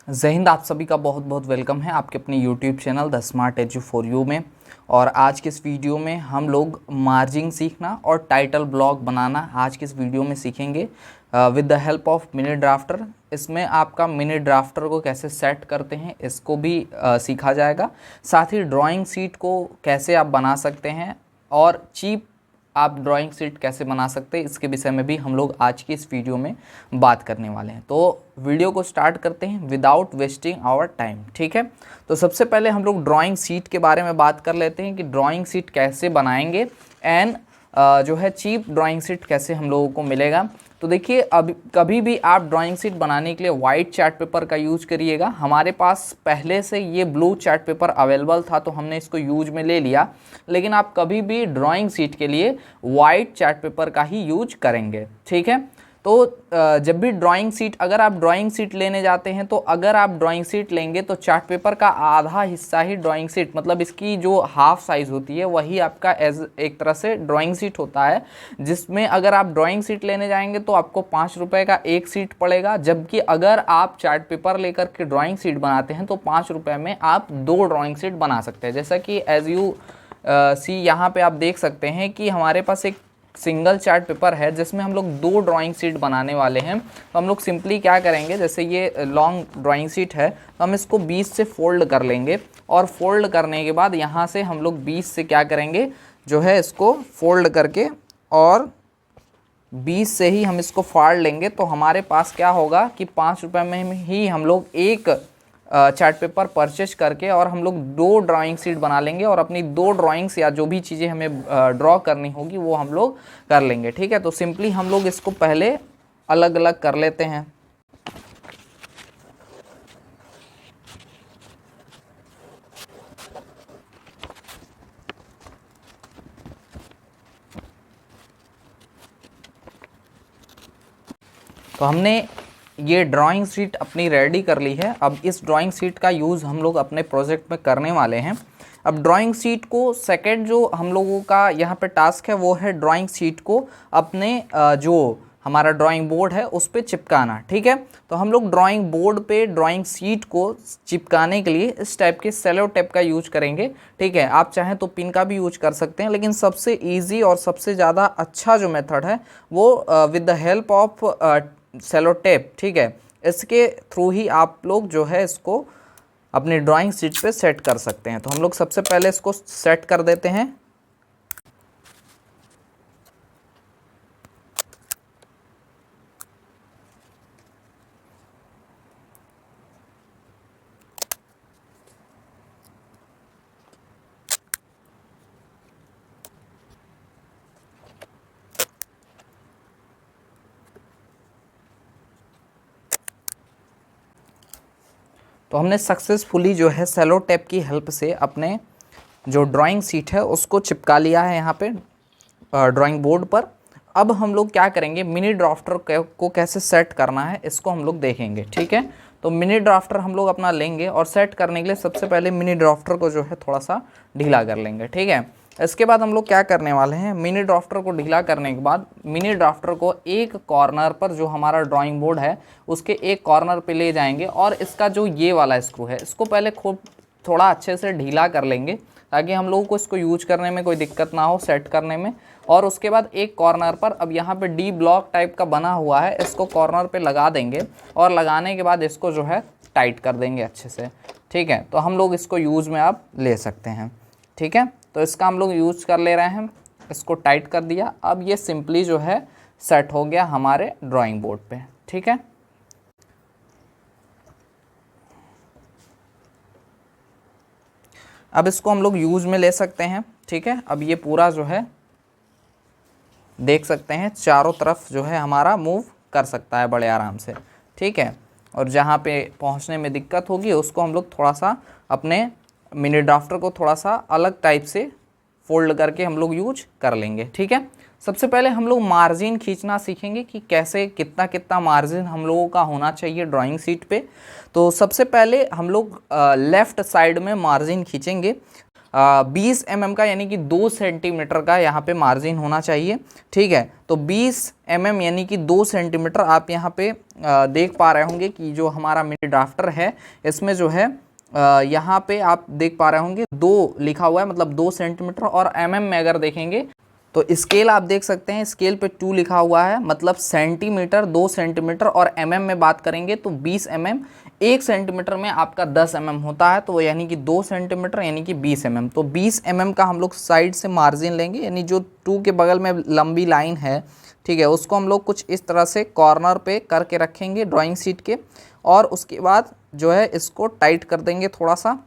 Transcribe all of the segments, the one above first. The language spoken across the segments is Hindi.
जय हिंद। आप सभी का बहुत बहुत वेलकम है आपके अपने YouTube channel the smart edu for you में। और आज के इस वीडियो में हम लोग मार्जिन सीखना और टाइटल ब्लॉग बनाना आज के इस वीडियो में सीखेंगे with the help of mini drafter. इसमें आपका मिनी ड्राफ्टर को कैसे सेट करते हैं इसको भी सीखा जाएगा। साथ ही ड्राइंग शीट को कैसे आप बना सकते हैं और चीप आप ड्राइंग शीट कैसे बना सकते हैं इसके विषय में भी हम लोग आज की इस वीडियो में बात करने वाले हैं। तो वीडियो को स्टार्ट करते हैं विदाउट वेस्टिंग आवर टाइम। ठीक है, तो सबसे पहले हम लोग ड्राइंग शीट के बारे में बात कर लेते हैं कि ड्राइंग शीट कैसे बनाएंगे एंड जो है चीप ड्राइंग शीट कैसे हम लोगों को मिलेगा। तो देखिए, अब कभी भी आप ड्राइंग शीट बनाने के लिए वाइट चार्ट पेपर का यूज करिएगा। हमारे पास पहले से ये ब्लू चार्ट पेपर अवेलेबल था तो हमने इसको यूज में ले लिया, लेकिन आप कभी भी ड्राइंग शीट के लिए वाइट चार्ट पेपर का ही यूज करेंगे। ठीक है, तो जब भी ड्राइंग शीट अगर आप ड्राइंग शीट लेने जाते हैं तो अगर आप ड्राइंग शीट लेंगे तो चार्ट पेपर का आधा हिस्सा ही ड्राइंग शीट, मतलब इसकी जो हाफ साइज़ होती है वही आपका एज एक तरह से ड्राइंग शीट होता है, जिसमें अगर आप ड्राइंग शीट लेने जाएंगे तो आपको 5 रुपये का एक शीट पड़ेगा। जबकि अगर आप चार्ट पेपर लेकर के ड्राइंग शीट बनाते हैं तो 5 रुपये में आप 2 ड्राइंग शीट बना सकते हैं। जैसा कि एज यू सी यहाँ पे आप देख सकते हैं कि हमारे पास एक सिंगल चार्ट पेपर है जिसमें हम लोग 2 ड्राइंग शीट बनाने वाले हैं। तो हम लोग सिंपली क्या करेंगे, जैसे ये लॉन्ग ड्राइंग शीट है तो हम इसको 20 से फोल्ड कर लेंगे और फोल्ड करने के बाद यहाँ से हम लोग 20 से क्या करेंगे, जो है इसको फोल्ड करके और 20 से ही हम इसको फाड़ लेंगे। तो हमारे पास क्या होगा कि 5 रुपये में ही हम लोग एक चार्ट पेपर परचेज करके और हम लोग 2 ड्राइंग शीट बना लेंगे और अपनी 2 ड्राइंग्स या जो भी चीज़ें हमें ड्रॉ करनी होगी वो हम लोग कर लेंगे। ठीक है, तो सिंपली हम लोग इसको पहले अलग अलग कर लेते हैं। तो हमने ये ड्राइंग शीट अपनी रेडी कर ली है। अब इस ड्राइंग शीट का यूज़ हम लोग अपने प्रोजेक्ट में करने वाले हैं। अब ड्राइंग शीट को सेकंड जो हम लोगों का यहाँ पे टास्क है वो है ड्राइंग शीट को अपने जो हमारा ड्राइंग बोर्ड है उस पर चिपकाना। ठीक है, तो हम लोग ड्राइंग बोर्ड पे ड्राइंग शीट को चिपकाने के लिए इस टाइप के सेलो टेप का यूज करेंगे। ठीक है, आप चाहें तो पिन का भी यूज कर सकते हैं, लेकिन सबसे ईजी और सबसे ज़्यादा अच्छा जो मेथड है वो with the help of Sellotape. ठीक है, इसके थ्रू ही आप लोग जो है इसको अपनी ड्राइंग शीट पे सेट कर सकते हैं। तो हम लोग सबसे पहले इसको सेट कर देते हैं। तो हमने सक्सेसफुली जो है सेलो टेप की हेल्प से अपने जो ड्राइंग शीट है उसको चिपका लिया है यहाँ पे ड्राइंग बोर्ड पर। अब हम लोग क्या करेंगे, मिनी ड्राफ्टर को कैसे सेट करना है इसको हम लोग देखेंगे। ठीक है, तो मिनी ड्राफ्टर हम लोग अपना लेंगे और सेट करने के लिए सबसे पहले मिनी ड्राफ्टर को जो है थोड़ा सा ढीला कर लेंगे। ठीक है, इसके बाद हम लोग क्या करने वाले हैं, मिनी ड्राफ्टर को ढीला करने के बाद मिनी ड्राफ्टर को एक कॉर्नर पर जो हमारा ड्राइंग बोर्ड है उसके एक कॉर्नर पे ले जाएंगे और इसका जो ये वाला स्क्रू है इसको पहले खूब थोड़ा अच्छे से ढीला कर लेंगे ताकि हम लोगों को इसको यूज करने में कोई दिक्कत ना हो, सेट करने में। और उसके बाद एक कॉर्नर पर अब यहाँ पे डी ब्लॉक टाइप का बना हुआ है, इसको कॉर्नर पे लगा देंगे और लगाने के बाद इसको जो है टाइट कर देंगे अच्छे से। ठीक है, तो हम लोग इसको यूज़ में आप ले सकते हैं। ठीक है, तो इसका हम लोग यूज़ कर ले रहे हैं, इसको टाइट कर दिया। अब ये सिंपली जो है सेट हो गया हमारे ड्राइंग बोर्ड पे। ठीक है, अब इसको हम लोग यूज़ में ले सकते हैं। ठीक है, अब ये पूरा जो है देख सकते हैं चारों तरफ जो है हमारा मूव कर सकता है बड़े आराम से। ठीक है, और जहाँ पे पहुँचने में दिक्कत होगी उसको हम लोग थोड़ा सा अपने मिनी ड्राफ्टर को थोड़ा सा अलग टाइप से फोल्ड करके हम लोग यूज कर लेंगे। ठीक है, सबसे पहले हम लोग मार्जिन खींचना सीखेंगे कि कैसे कितना कितना मार्जिन हम लोगों का होना चाहिए ड्राइंग शीट पे। तो सबसे पहले हम लोग लेफ़्ट साइड में मार्जिन खींचेंगे। 20 mm का यानी कि 2 सेंटीमीटर का यहाँ पे मार्जिन होना चाहिए। ठीक है, तो 20 mm यानी कि 2 सेंटीमीटर आप यहाँ पे देख पा रहे होंगे कि जो हमारा मिनी ड्राफ्टर है इसमें जो है यहाँ पे आप देख पा रहे होंगे 2 लिखा हुआ है, मतलब 2 सेंटीमीटर। और mm में अगर देखेंगे तो स्केल आप देख सकते हैं, स्केल पे 2 लिखा हुआ है, मतलब सेंटीमीटर 2 सेंटीमीटर। और mm में बात करेंगे तो 20 mm, 1 सेंटीमीटर में आपका 10 mm होता है, तो यानी कि 2 सेंटीमीटर यानी कि 20 mm। तो 20 mm का हम लोग साइड से मार्जिन लेंगे, यानी जो 2 के बगल में लंबी लाइन है, ठीक है, उसको हम लोग कुछ इस तरह से कॉर्नर पे करके रखेंगे ड्राइंग शीट के। और उसके बाद जो है इसको टाइट कर देंगे थोड़ा सा,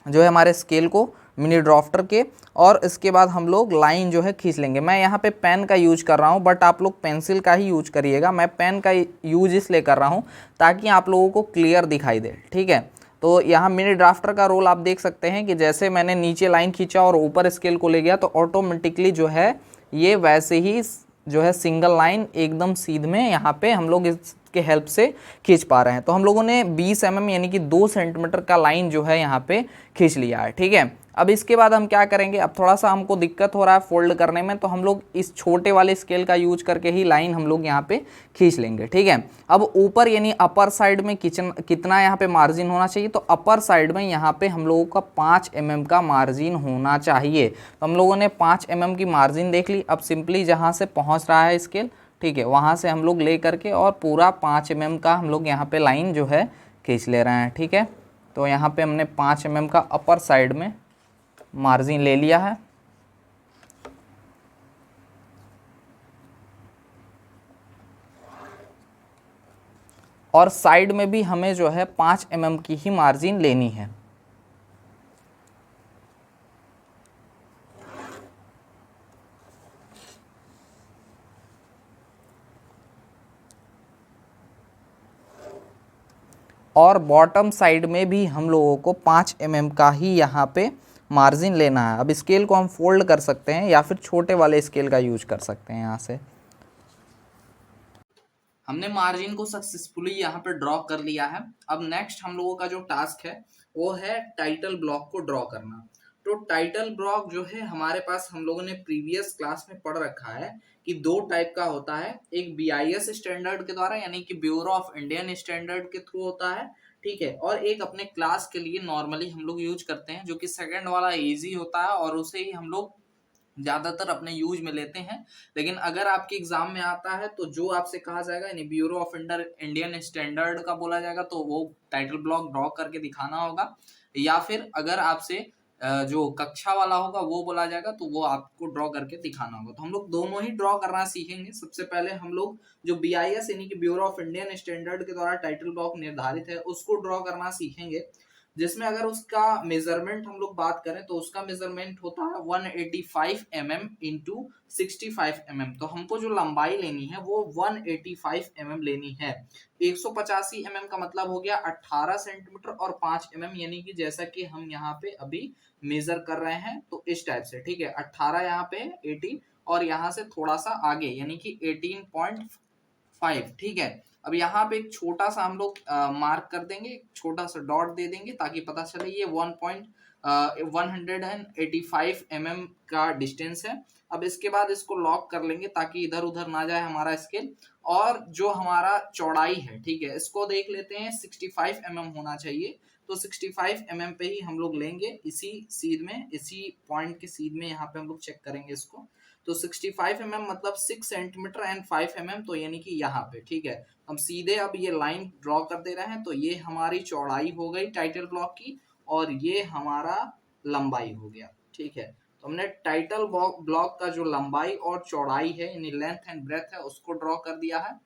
जो है हमारे स्केल को मिनी ड्राफ्टर के। और इसके बाद हम लोग लाइन जो है खींच लेंगे। मैं यहाँ पे पेन का यूज कर रहा हूँ, बट आप लोग पेंसिल का ही यूज करिएगा। मैं पेन का यूज इसलिए कर रहा हूँ ताकि आप लोगों को क्लियर दिखाई दे। ठीक है, तो यहाँ मिनी ड्राफ्टर का रोल आप देख सकते हैं कि जैसे मैंने नीचे लाइन खींचा और ऊपर स्केल को ले गया तो ऑटोमेटिकली जो है ये वैसे ही जो है सिंगल लाइन एकदम सीध में यहाँ पे हम लोग इसके हेल्प से खींच पा रहे हैं। तो हम लोगों ने 20 mm यानी कि 2 सेंटीमीटर का लाइन जो है यहाँ पे खींच लिया है। ठीक है, अब इसके बाद हम क्या करेंगे, अब थोड़ा सा हमको दिक्कत हो रहा है फोल्ड करने में, तो हम लोग इस छोटे वाले स्केल का यूज करके ही लाइन हम लोग यहाँ पे खींच लेंगे। ठीक है, अब ऊपर यानी अपर साइड में कितना यहाँ पे मार्जिन होना चाहिए, तो अपर साइड में यहाँ पे हम लोगों का 5 mm का मार्जिन होना चाहिए। तो हम लोगों ने 5 mm की मार्जिन देख ली। अब सिंपली जहाँ से पहुँच रहा है स्केल, ठीक है, वहाँ से हम लोग ले करके और पूरा 5 mm का हम लोग यहाँ पे लाइन जो है खींच ले रहे हैं। ठीक है, तो यहाँ पे हमने 5 mm का अपर साइड में मार्जिन ले लिया है। और साइड में भी हमें जो है 5 mm की ही मार्जिन लेनी है। और बॉटम साइड में भी हम लोगों को 5 mm का ही यहाँ पे मार्जिन लेना है। अब स्केल को हम फोल्ड कर सकते हैं या फिर छोटे वाले स्केल का यूज कर सकते हैं। यहाँ से हमने मार्जिन को सक्सेसफुली यहाँ पे ड्रॉ कर लिया है। अब नेक्स्ट हम लोगों का जो टास्क है वो है टाइटल ब्लॉक को ड्रॉ करना। तो टाइटल ब्लॉक जो है हमारे पास, हम लोगों ने प्रीवियस क्लास में पढ़ रखा है कि 2 टाइप का होता है। एक BIS स्टैंडर्ड के द्वारा यानी कि ब्यूरो ऑफ इंडियन स्टैंडर्ड के थ्रू होता है, ठीक है, और एक अपने क्लास के लिए नॉर्मली हम लोग यूज करते हैं, जो कि सेकंड वाला इजी होता है और उसे ही हम लोग ज्यादातर अपने यूज में लेते हैं। लेकिन अगर आपके एग्जाम में आता है तो जो आपसे कहा जाएगा यानी ब्यूरो ऑफ इंडियन स्टैंडर्ड का बोला जाएगा, तो वो टाइटल ब्लॉक ड्रॉ करके दिखाना होगा। या फिर अगर आपसे जो कक्षा वाला होगा वो बोला जाएगा तो वो आपको ड्रॉ करके दिखाना होगा। तो हम लोग दोनों ही ड्रॉ करना सीखेंगे। सबसे पहले हम लोग जो BIS यानी कि ब्यूरो ऑफ इंडियन स्टैंडर्ड के द्वारा टाइटल ब्लॉक निर्धारित है उसको ड्रॉ करना सीखेंगे, जिसमें अगर उसका मेजरमेंट हम लोग बात करें तो उसका मेजरमेंट होता है 185 mm इंटू 65 mm। तो हमको जो लंबाई लेनी है वो 185 mm लेनी है। 185 mm का मतलब हो गया 18 सेंटीमीटर और 5 mm, यानी कि जैसा कि हम यहाँ पे अभी मेजर कर रहे हैं तो इस टाइप से। ठीक है, 18 यहाँ पे 18 और यहाँ से थोड़ा सा आगे यानी कि 18.5। ठीक है, अब यहाँ पे एक छोटा सा हम लोग मार्क कर देंगे, एक छोटा सा डॉट दे देंगे ताकि पता चले ये 185 mm का डिस्टेंस है। अब इसके बाद इसको लॉक कर लेंगे ताकि इधर उधर ना जाए हमारा स्केल। और जो हमारा चौड़ाई है, ठीक है, इसको देख लेते हैं 65 mm होना चाहिए। तो 65 mm पे ही हम लोग लेंगे, इसी सीध में, इसी पॉइंट के सीध में यहाँ पे हम लोग चेक करेंगे इसको। तो 65 mm मतलब 6 सेंटीमीटर एंड 5 mm, तो यानी कि यहाँ पे। ठीक है, हम सीधे अब ये लाइन ड्रॉ कर दे रहे हैं। तो ये हमारी चौड़ाई हो गई टाइटल ब्लॉक की और ये हमारा लंबाई हो गया। ठीक है, तो हमने टाइटल ब्लॉक का जो लंबाई और चौड़ाई है यानी लेंथ एंड ब्रेथ है उसको ड्रॉ कर दिया है।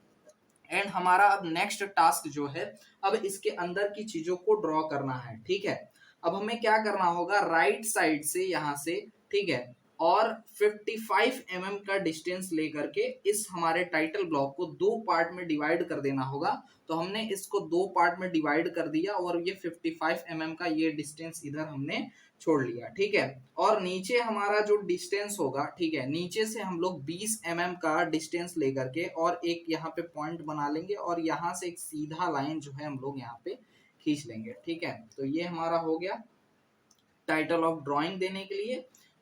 एंड हमारा अब नेक्स्ट टास्क जो है, अब इसके अंदर की चीजों को ड्रॉ करना है। ठीक है, अब हमें क्या करना होगा, राइट साइड से यहाँ से, ठीक है, और 55 mm का डिस्टेंस लेकर के इस हमारे टाइटल ब्लॉक को 2 पार्ट में डिवाइड कर देना होगा। तो हमने इसको 2 पार्ट में डिवाइड कर दिया और ये 55 mm का ये डिस्टेंस इधर हमने छोड़ लिया। ठीक है, और नीचे हमारा जो डिस्टेंस होगा, ठीक है, नीचे से हम लोग 20 mm का डिस्टेंस लेकर के और एक यहाँ पे पॉइंट बना लेंगे और यहाँ से एक सीधा लाइन जो है हम लोग यहाँ पे खींच लेंगे। ठीक है, तो ये हमारा हो गया। टाइटल ऑफ ड्राइंग देने के लिए,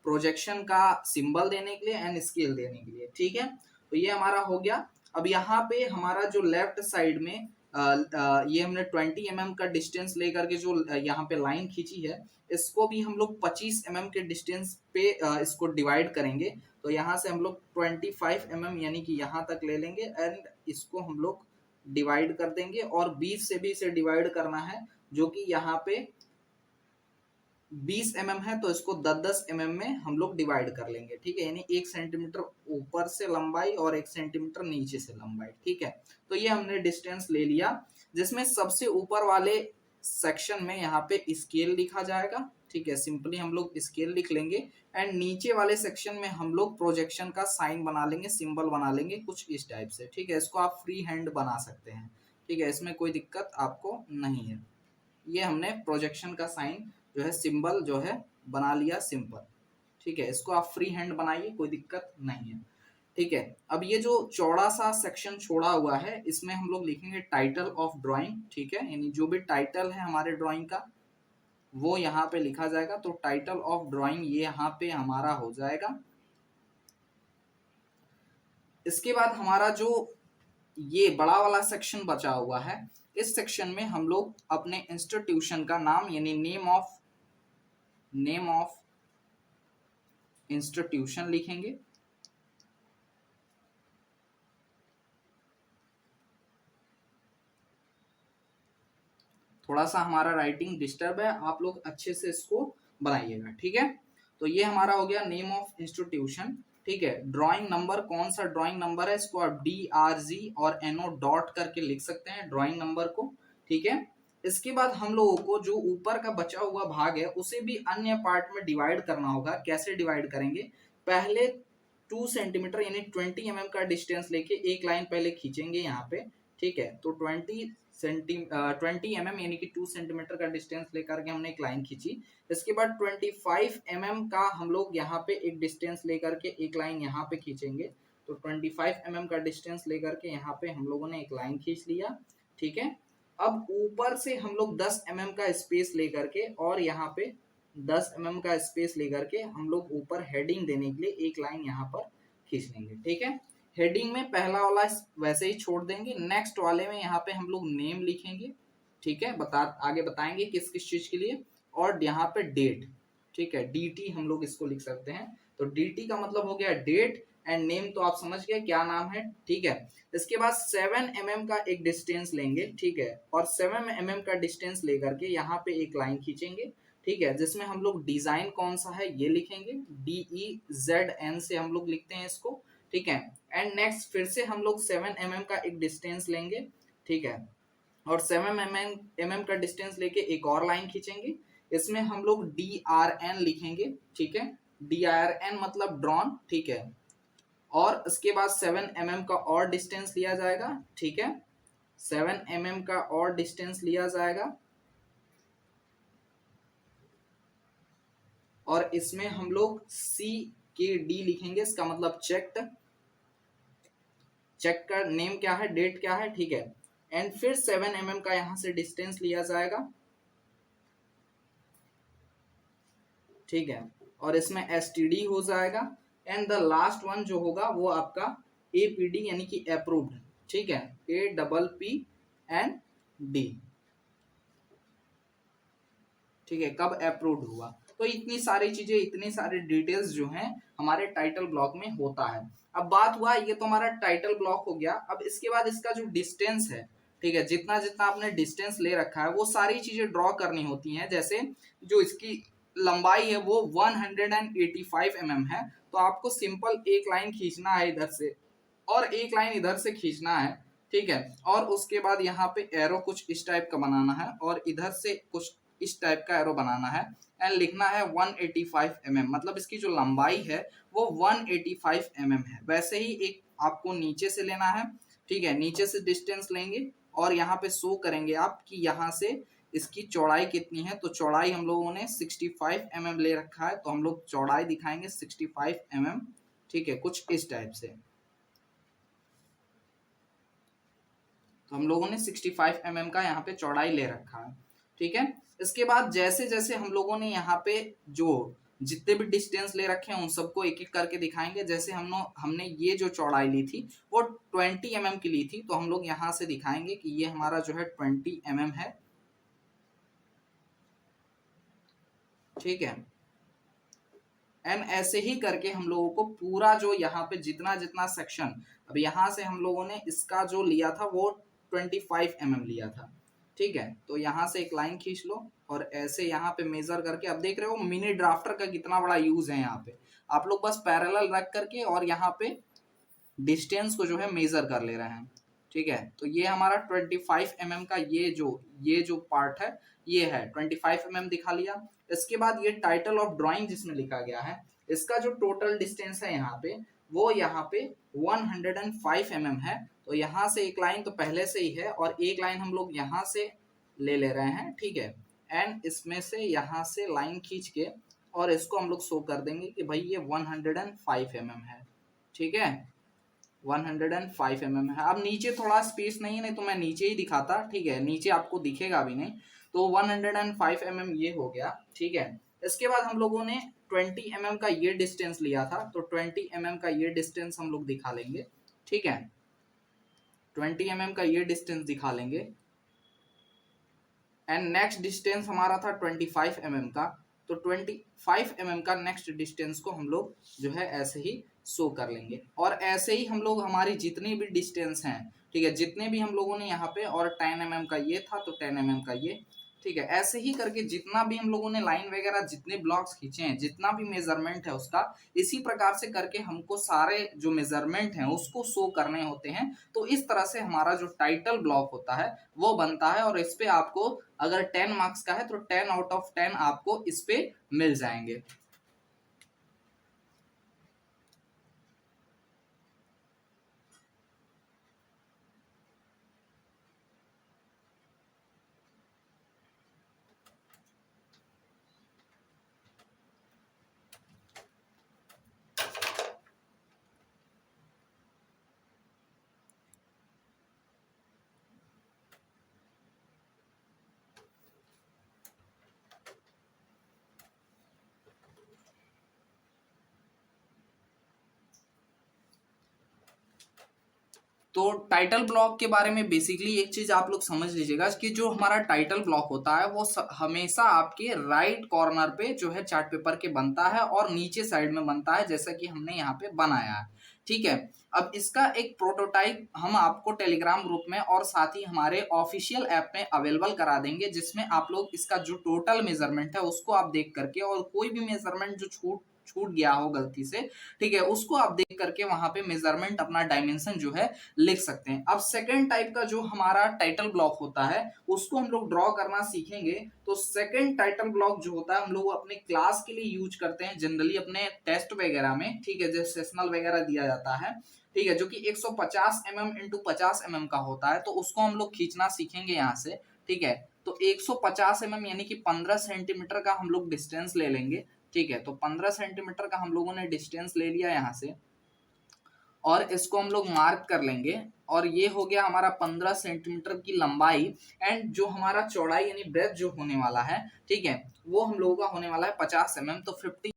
प्रोजेक्शन का सिंबल देने के लिए एंड स्केल देने के लिए। ठीक है, तो ये हमारा हो गया। अब यहाँ पे हमारा जो लेफ्ट साइड में ये हमने 20 का डिस्टेंस लेकर के जो यहाँ पे लाइन खींची है, इसको भी हम लोग 25 के डिस्टेंस पे इसको डिवाइड करेंगे। तो यहाँ से हम लोग 25 यानी कि यहाँ तक ले लेंगे एंड इसको हम लोग डिवाइड कर देंगे, और 20 से भी इसे डिवाइड करना है, जो कि यहाँ पे 20 है, तो इसको 10-10 में हम लोग डिवाइड कर लेंगे। ठीक है, यानी 1 सेंटीमीटर ऊपर से लंबाई और 1 सेंटीमीटर नीचे से लंबाई। ठीक है, तो ये हमने डिस्टेंस ले लिया, जिसमें सबसे ऊपर वाले सेक्शन में यहाँ पे स्केल लिखा जाएगा। ठीक है, सिंपली हम लोग स्केल लिख लेंगे एंड नीचे वाले सेक्शन में हम लोग प्रोजेक्शन का साइन बना लेंगे, सिंबल बना लेंगे कुछ इस टाइप से। ठीक है, इसको आप फ्री हैंड बना सकते हैं। ठीक है, इसमें कोई दिक्कत आपको नहीं है। ये हमने प्रोजेक्शन का साइन जो है, सिंबल जो है बना लिया सिंपल। ठीक है, इसको आप फ्री हैंड बनाइए, कोई दिक्कत नहीं है। ठीक है, अब ये जो चौड़ा सा सेक्शन छोड़ा हुआ है, इसमें हम लोग लिखेंगे टाइटल ऑफ ड्राइंग। ठीक है, यानी जो भी टाइटल है हमारे ड्राइंग का वो यहाँ पे लिखा जाएगा। तो टाइटल ऑफ ड्राइंग ये यहाँ पे हमारा हो जाएगा। इसके बाद हमारा जो ये बड़ा वाला सेक्शन बचा हुआ है, इस सेक्शन में हम लोग अपने इंस्टीट्यूशन का नाम यानी नेम ऑफ इंस्टीट्यूशन लिखेंगे। थोड़ा सा हमारा राइटिंग डिस्टर्ब है, आप लोग अच्छे से इसको बनाइएगा। ठीक है, तो ये हमारा हो गया नेम ऑफ इंस्टीट्यूशन। ठीक है, ड्राइंग नंबर, कौन सा ड्राइंग नंबर है, इसको आप DRG और NO डॉट करके लिख सकते हैं ड्राइंग नंबर को। ठीक है, इसके बाद हम लोगों को जो ऊपर का बचा हुआ भाग है उसे भी अन्य पार्ट में डिवाइड करना होगा। कैसे डिवाइड करेंगे, पहले 2 सेंटीमीटर यानी 20 का डिस्टेंस लेके एक लाइन पहले खींचेंगे यहाँ पे। ठीक है, तो 20 यानी कि 2 सेंटीमीटर का डिस्टेंस लेकर के हमने एक लाइन खींची। इसके बाद 25 का हम लोग यहाँ पे एक डिस्टेंस लेकर के एक लाइन यहाँ पे खींचेंगे। तो 25 का डिस्टेंस लेकर के यहाँ पे हम लोगों ने एक लाइन खींच लिया। ठीक है, अब ऊपर से हम लोग 10 का स्पेस लेकर के और यहाँ पे 10 का स्पेस लेकर के हम लोग ऊपर हेडिंग देने के लिए एक लाइन यहाँ पर खींच लेंगे। ठीक है, हेडिंग में पहला वाला वैसे ही छोड़ देंगे, नेक्स्ट वाले में यहाँ पे हम लोग नेम लिखेंगे। ठीक है, आगे बताएंगे किस किस चीज के लिए, और यहाँ पे डेट। ठीक है, DT हम लोग इसको लिख सकते हैं। तो DT का मतलब हो गया डेट एंड नेम, तो आप समझ गए क्या नाम है। ठीक है, इसके बाद 7 का एक डिस्टेंस लेंगे। ठीक है, और 7 का डिस्टेंस लेकर के यहाँ पे एक लाइन खींचेंगे। ठीक है, जिसमें हम लोग डिजाइन कौन सा है ये लिखेंगे, DEZN से हम लोग लिखते हैं इसको। ठीक है, एंड नेक्स्ट फिर से हम लोग 7 का एक डिस्टेंस लेंगे। ठीक है, और 7 का डिस्टेंस लेके एक और लाइन खींचेंगे, इसमें हम लोग DRN लिखेंगे। ठीक है, DRN मतलब ड्रॉन। ठीक है, और उसके बाद 7 का और डिस्टेंस लिया जाएगा। ठीक है, 7 का और डिस्टेंस लिया जाएगा, और इसमें हम लोग CKD लिखेंगे, इसका मतलब चेक का नेम क्या है, डेट क्या है। ठीक है, एंड फिर 7 का यहां से डिस्टेंस लिया जाएगा। ठीक है, और इसमें STD हो जाएगा, एंड द लास्ट वन जो होगा वो आपका APD यानी कि अप्रूव्ड। ठीक है, APPND। ठीक है, कब अप्रूव्ड हुआ। तो इतनी सारी चीजें, इतनी सारी डिटेल्स जो हैं हमारे टाइटल ब्लॉक में होता है। अब बात हुआ, ये तो हमारा टाइटल ब्लॉक हो गया। अब इसके बाद इसका जो डिस्टेंस है, ठीक है, जितना जितना आपने डिस्टेंस ले रखा है वो सारी चीजें ड्रॉ करनी होती हैं। जैसे जो इसकी लंबाई है वो 185 है, तो आपको सिंपल एक लाइन खींचना है इधर से और एक लाइन इधर से खींचना है। ठीक है, और उसके बाद यहाँ पे एरो कुछ इस टाइप का बनाना है और इधर से कुछ इस टाइप का एरो बनाना है एंड लिखना है 185 मतलब इसकी जो लंबाई है वो 185 है। वैसे ही एक आपको नीचे से लेना है। ठीक है, नीचे से डिस्टेंस लेंगे और यहाँ पे शो करेंगे आप कि यहाँ से इसकी चौड़ाई कितनी है। तो चौड़ाई हम लोगों ने 65 ले रखा है, तो हम लोग चौड़ाई दिखाएंगे 65 ठीक है, कुछ इस टाइप से। तो हम लोगों ने 65 का यहाँ पे चौड़ाई ले रखा है। ठीक है। इसके बाद जैसे जैसे हम लोगों ने यहाँ पे जो जितने भी डिस्टेंस ले रखे हैं उन सबको एक एक करके दिखाएंगे। जैसे हमने ये जो चौड़ाई ली थी वो 20 mm की ली थी, तो हम लोग यहाँ से दिखाएंगे कि ये हमारा जो है 20 mm है। ठीक है। एंड ऐसे ही करके हम लोगों को पूरा जो यहाँ पे जितना जितना सेक्शन, अब यहाँ से हम लोगों ने इसका जो लिया था वो 25 mm लिया था। ठीक है, तो यहाँ से एक लाइन खींच लो और ऐसे यहाँ पे मेजर करके, अब देख रहे हो मिनी ड्राफ्टर का कितना बड़ा यूज है। यहाँ पे आप लोग बस पैरेलल रख करके और यहाँ पे डिस्टेंस को जो है मेजर कर ले रहे हैं। ठीक है, तो ये हमारा 25 mm का ये जो पार्ट है ये है 25 mm दिखा लिया। इसके बाद ये टाइटल ऑफ ड्राइंग जिसमें लिखा गया है, इसका जो टोटल डिस्टेंस है यहाँ पे वो यहाँ पे 105 mm है। तो यहाँ से एक लाइन तो पहले से ही है और एक लाइन हम लोग यहाँ से ले रहे हैं। ठीक है, एंड इसमें से यहाँ से लाइन खींच के और इसको हम लोग शो कर देंगे कि भाई ये 105 mm है। ठीक है, 105 mm है। अब नीचे थोड़ा स्पेस नहीं है, नहीं तो मैं नीचे ही दिखाता। ठीक है, नीचे आपको दिखेगा भी नहीं। तो 105 mm ये हो गया। ठीक है, इसके बाद हम लोगों ने 20 mm का ये डिस्टेंस लिया था, तो 20 mm का ये डिस्टेंस हम लोग दिखा लेंगे। ठीक है, 20 mm का ये डिस्टेंस दिखा लेंगे। एंड नेक्स्ट डिस्टेंस हमारा था 25 mm का, तो 25 mm का नेक्स्ट डिस्टेंस को हम लोग जो है ऐसे ही शो कर लेंगे। और ऐसे ही हम लोग हमारी जितनी भी डिस्टेंस हैं, ठीक है, जितने भी हम लोगों ने यहाँ पे, और 10 mm का ये था तो 10 mm का ये। ठीक है, ऐसे ही करके जितना भी हम लोगों ने लाइन वगैरह जितने ब्लॉक्स खींचे हैं, जितना भी मेजरमेंट है उसका, इसी प्रकार से करके हमको सारे जो मेजरमेंट हैं उसको शो करने होते हैं। तो इस तरह से हमारा जो टाइटल ब्लॉक होता है वो बनता है। और इस पे आपको अगर 10 मार्क्स का है तो 10 out of 10 आपको इस पे मिल जाएंगे। तो टाइटल ब्लॉक के बारे में बेसिकली एक चीज आप लोग समझ लीजिएगा कि जो हमारा टाइटल ब्लॉक होता है वो हमेशा आपके राइट कॉर्नर पे जो है चार्ट पेपर के बनता है और नीचे साइड में बनता है, जैसा कि हमने यहाँ पे बनाया है। ठीक है, अब इसका एक प्रोटोटाइप हम आपको टेलीग्राम ग्रुप में और साथ ही हमारे ऑफिशियल ऐप में अवेलेबल करा देंगे, जिसमें आप लोग इसका जो टोटल मेजरमेंट है उसको आप देख करके, और कोई भी मेजरमेंट जो छूट गया हो गलती से, ठीक है, उसको आप देख करके वहां पे मेजरमेंट अपना डायमेंशन जो है लिख सकते हैं। अब सेकंड टाइप का जो हमारा टाइटल ब्लॉक होता है उसको हम लोग ड्रॉ करना सीखेंगे। तो सेकंड टाइटल ब्लॉक जो होता है हम लोग अपने क्लास के लिए यूज करते हैं, जनरली अपने टेस्ट वगैरह में। ठीक है, जो सेशनल वगैरह दिया जाता है, ठीक है, जो कि 150 mm इंटू 50 mm का होता है, तो उसको हम लोग खींचना सीखेंगे यहाँ से। ठीक है, तो 150 mm यानी कि 15 सेंटीमीटर का हम लोग डिस्टेंस ले लेंगे। ठीक है, तो 15 सेंटीमीटर का हम लोगों ने डिस्टेंस ले लिया यहाँ से और इसको हम लोग मार्क कर लेंगे। और ये हो गया हमारा 15 सेंटीमीटर की लंबाई। एंड जो हमारा चौड़ाई यानी ब्रेथ जो होने वाला है, ठीक है, वो हम लोगों का होने वाला है 50 mm। तो 50,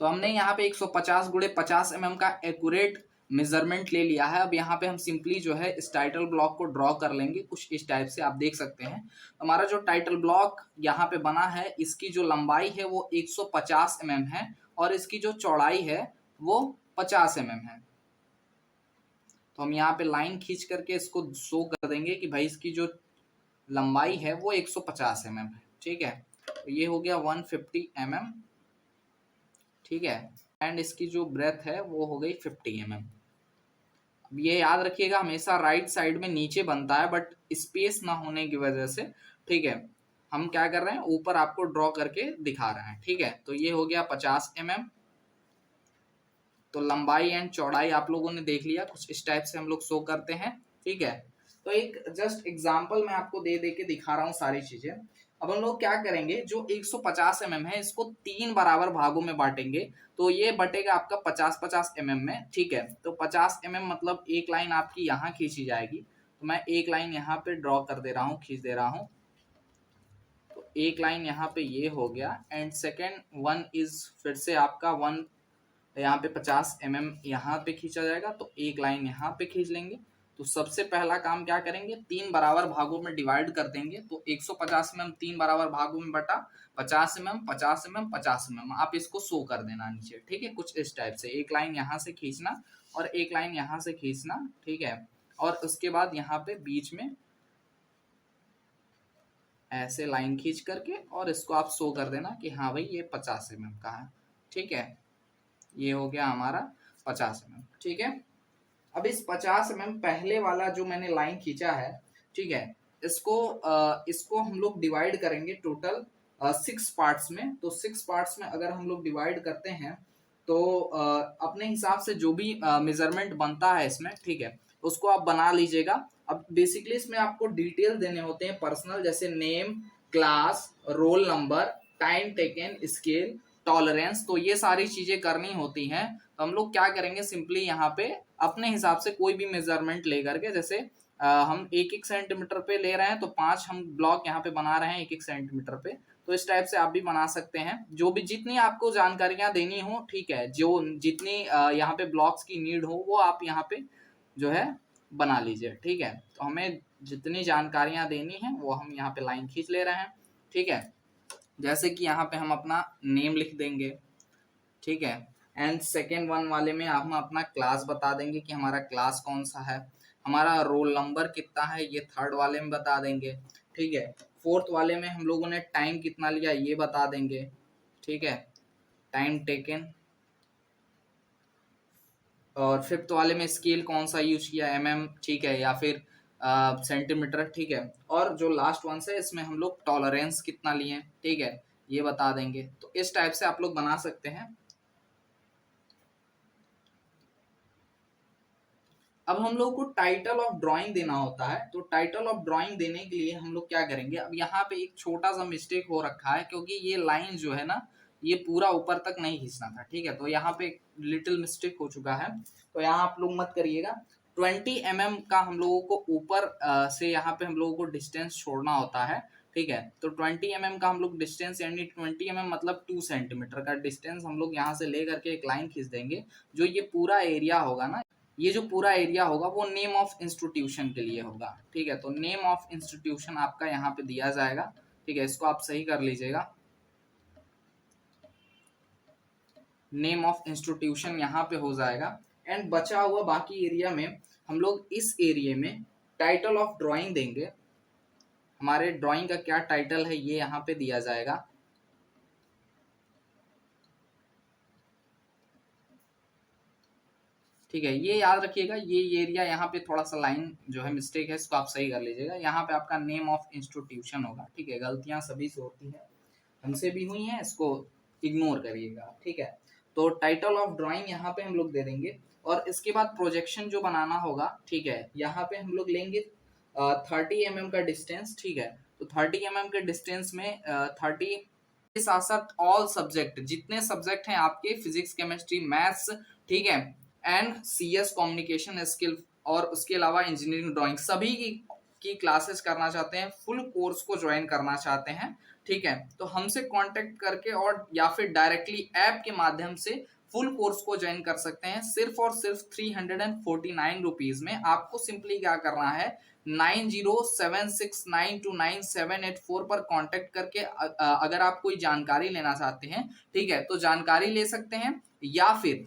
तो हमने यहाँ पे 150 गुणे 50 mm का एक्यूरेट मेजरमेंट ले लिया है। अब यहाँ पे हम सिंपली जो है इस टाइटल ब्लॉक को ड्रॉ कर लेंगे कुछ इस टाइप से। आप देख सकते हैं हमारा जो टाइटल ब्लॉक यहाँ पे बना है, इसकी जो लंबाई है वो 150 mm है और इसकी जो चौड़ाई है वो 50 mm है। तो हम यहाँ पे लाइन खींच करके इसको शो कर देंगे कि भाई इसकी जो लंबाई है वो 150 mm है। ठीक है, तो ये हो गया 150 mm। ठीक है, एंड इसकी जो ब्रेथ है वो हो गई 50 mm। अब ये याद रखिएगा हमेशा राइट साइड में नीचे बनता है, बट स्पेस ना होने की वजह से, ठीक है, हम क्या कर रहे हैं ऊपर आपको ड्रॉ करके दिखा रहे हैं। ठीक है, तो ये हो गया 50 mm। तो लंबाई एंड चौड़ाई आप लोगों ने देख लिया, कुछ इस टाइप से हम लोग शो करते हैं। ठीक है, तो एक जस्ट एग्जांपल मैं आपको दे दे के दिखा रहा हूँ सारी चीजें। अब हम लोग क्या करेंगे, जो 150 mm है इसको 3 बराबर भागों में बांटेंगे। तो ये बटेगा आपका 50-50 mm में। ठीक है, तो 50 mm मतलब एक लाइन आपकी यहाँ खींची जाएगी। तो मैं एक लाइन यहाँ पे ड्रॉ कर दे रहा हूँ, खींच दे रहा हूँ। एक लाइन यहाँ पे ये हो गया, एंड सेकेंड वन इज फिर से आपका वन यहाँ पे 50 mm यहाँ पे खींचा जाएगा, तो एक लाइन यहाँ पे खींच लेंगे। तो सबसे पहला काम क्या करेंगे, 3 बराबर भागों में डिवाइड कर देंगे। तो 150 mm 3 बराबर भागों में बटा 50 mm 50 mm 50 mm, आप इसको शो कर देना नीचे, ठीक है। कुछ इस टाइप से एक लाइन यहाँ से खींचना और एक लाइन यहाँ से खींचना, ठीक है। और उसके बाद यहाँ पे बीच में ऐसे लाइन खींच करके और इसको आप शो कर देना कि हाँ भाई ये 50 mm का है, ठीक है। ये हो गया हमारा 50 mm, ठीक है। अब इस 50 mm पहले वाला जो मैंने लाइन खींचा है, ठीक है, इसको हम लोग डिवाइड करेंगे टोटल 6 पार्ट्स में। तो 6 पार्ट्स में अगर हम लोग डिवाइड करते हैं तो अपने हिसाब से जो भी मेजरमेंट बनता है इसमें, ठीक है, उसको आप बना लीजिएगा। अब बेसिकली इसमें आपको डिटेल देने होते हैं पर्सनल, जैसे name, class, roll number, time taken, scale, tolerance, तो ये सारी चीजें करनी होती हैं। तो हम लोग क्या करेंगे, सिंपली यहाँ पे अपने हिसाब से कोई भी मेजरमेंट लेकर के, जैसे हम 1-1 सेंटीमीटर पे ले रहे हैं तो 5 हम ब्लॉक यहाँ पे बना रहे हैं 1-1 सेंटीमीटर पे, तो इस टाइप से आप भी बना सकते हैं। जो भी जितनी आपको जानकारियां देनी हो, ठीक है, जो जितनी यहाँ पे ब्लॉक्स की नीड हो वो आप यहाँ पे जो है बना लीजिए, ठीक है। तो हमें जितनी जानकारियां देनी है वो हम यहाँ पे लाइन खींच ले रहे हैं, ठीक है। जैसे कि यहाँ पे हम अपना नेम लिख देंगे, ठीक है। एंड सेकेंड वन वाले में हम अपना क्लास बता देंगे कि हमारा क्लास कौन सा है। हमारा रोल नंबर कितना है ये थर्ड वाले में बता देंगे, ठीक है। फोर्थ वाले में हम लोगों ने टाइम कितना लिया ये बता देंगे, ठीक है, टाइम टेकन। और फिफ्थ वाले में स्केल कौन सा यूज किया, mm, ठीक है, या फिर सेंटीमीटर, ठीक है। और जो लास्ट वन से इसमें हम लोग टॉलरेंस कितना लिए, ठीक है, ये बता देंगे। तो इस टाइप से आप लोग बना सकते हैं। अब हम लोग को टाइटल ऑफ ड्राइंग देना होता है। तो टाइटल ऑफ ड्राइंग देने के लिए हम लोग क्या करेंगे, अब यहाँ पे एक छोटा सा मिस्टेक हो रखा है, क्योंकि ये लाइन जो है ना ये पूरा ऊपर तक नहीं खींचना था, ठीक है। तो यहाँ पे एक लिटिल मिस्टेक हो चुका है, तो यहाँ आप लोग मत करिएगा। 20 mm का हम लोगों को ऊपर से यहाँ पे हम लोगों को डिस्टेंस छोड़ना होता है, ठीक है। तो 20 mm का हम लोग डिस्टेंस, यानी 20 mm मतलब 2 सेंटीमीटर का डिस्टेंस हम लोग यहाँ से ले करके एक लाइन खींच देंगे। जो ये पूरा एरिया होगा ना, ये जो पूरा एरिया होगा वो नेम ऑफ इंस्टीट्यूशन के लिए होगा, ठीक है। तो नेम ऑफ इंस्टीट्यूशन आपका यहाँ पे दिया जाएगा, ठीक है, इसको आप सही कर लीजिएगा। नेम ऑफ इंस्टीट्यूशन यहाँ पे हो जाएगा। एंड बचा हुआ बाकी एरिया में हम लोग इस एरिया में टाइटल ऑफ ड्राइंग देंगे। हमारे ड्राइंग का क्या टाइटल है ये यहाँ पे दिया जाएगा, ठीक है। ये याद रखिएगा, ये एरिया यहाँ पे थोड़ा सा लाइन जो है मिस्टेक है, इसको आप सही कर लीजिएगा। यहाँ पे आपका नेम ऑफ इंस्टीट्यूशन होगा, ठीक है। गलतियां सभी से होती है, हमसे भी हुई हैं, इसको इग्नोर करिएगा, ठीक है। तो टाइटल ऑफ ड्राइंग यहाँ पे हम लोग दे देंगे। और इसके बाद प्रोजेक्शन जो बनाना होगा, ठीक है, यहाँ पे हम लोग लेंगे 30 mm का डिस्टेंस, ठीक है। तो 30 mm के डिस्टेंस में 30 के साथ साथ ऑल सब्जेक्ट, जितने सब्जेक्ट हैं आपके, फिजिक्स, केमिस्ट्री, मैथ्स, ठीक है, एंड सीएस कम्युनिकेशन स्किल, और उसके अलावा इंजीनियरिंग ड्राइंग, सभी की क्लासेस करना चाहते हैं, फुल कोर्स को ज्वाइन करना चाहते हैं, ठीक है, तो हमसे कांटेक्ट करके और या फिर डायरेक्टली ऐप के माध्यम से फुल कोर्स को ज्वाइन कर सकते हैं। सिर्फ और सिर्फ 349 रुपीज में। आपको सिंपली क्या करना है, 9076929784 पर कांटेक्ट करके अगर आप कोई जानकारी लेना चाहते हैं, ठीक है, तो जानकारी ले सकते हैं। या फिर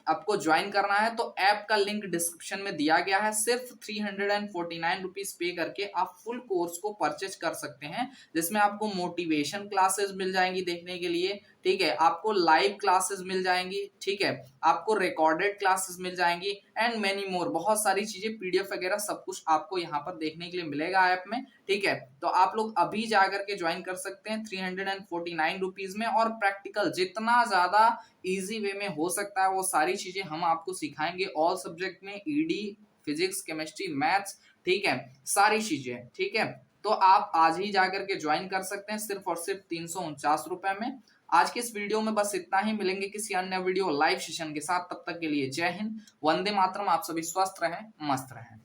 आपको ज्वाइन करना है तो ऐप का लिंक डिस्क्रिप्शन में दिया गया है। सिर्फ 349 रुपीज पे करके आप फुल कोर्स को परचेज कर सकते हैं, जिसमें आपको मोटिवेशन क्लासेस मिल जाएंगी देखने के लिए, ठीक है, आपको लाइव क्लासेस मिल जाएंगी, ठीक है, आपको रिकॉर्डेड क्लासेस मिल जाएंगी, एंड मेनी मोर, बहुत सारी चीजें, पीडीएफ वगैरह सब कुछ आपको यहाँ पर देखने के लिए मिलेगा ऐप में, ठीक है। तो आप लोग अभी जाकर के ज्वाइन कर सकते हैं 349 रुपीज में। और प्रैक्टिकल जितना ज्यादा इजी वे में हो सकता है वो सारी चीजें हम आपको सिखाएंगे, ऑल सब्जेक्ट में, ईडी, फिजिक्स, केमिस्ट्री, मैथ्स, ठीक है, सारी चीजें, ठीक है। तो आप आज ही जाकर के ज्वाइन कर सकते हैं सिर्फ और सिर्फ 349 रुपए में। आज के इस वीडियो में बस इतना ही, मिलेंगे किसी अन्य वीडियो लाइव सेशन के साथ, तब तक के लिए जय हिंद, वंदे मातरम। आप सभी स्वस्थ रहें, मस्त रहें।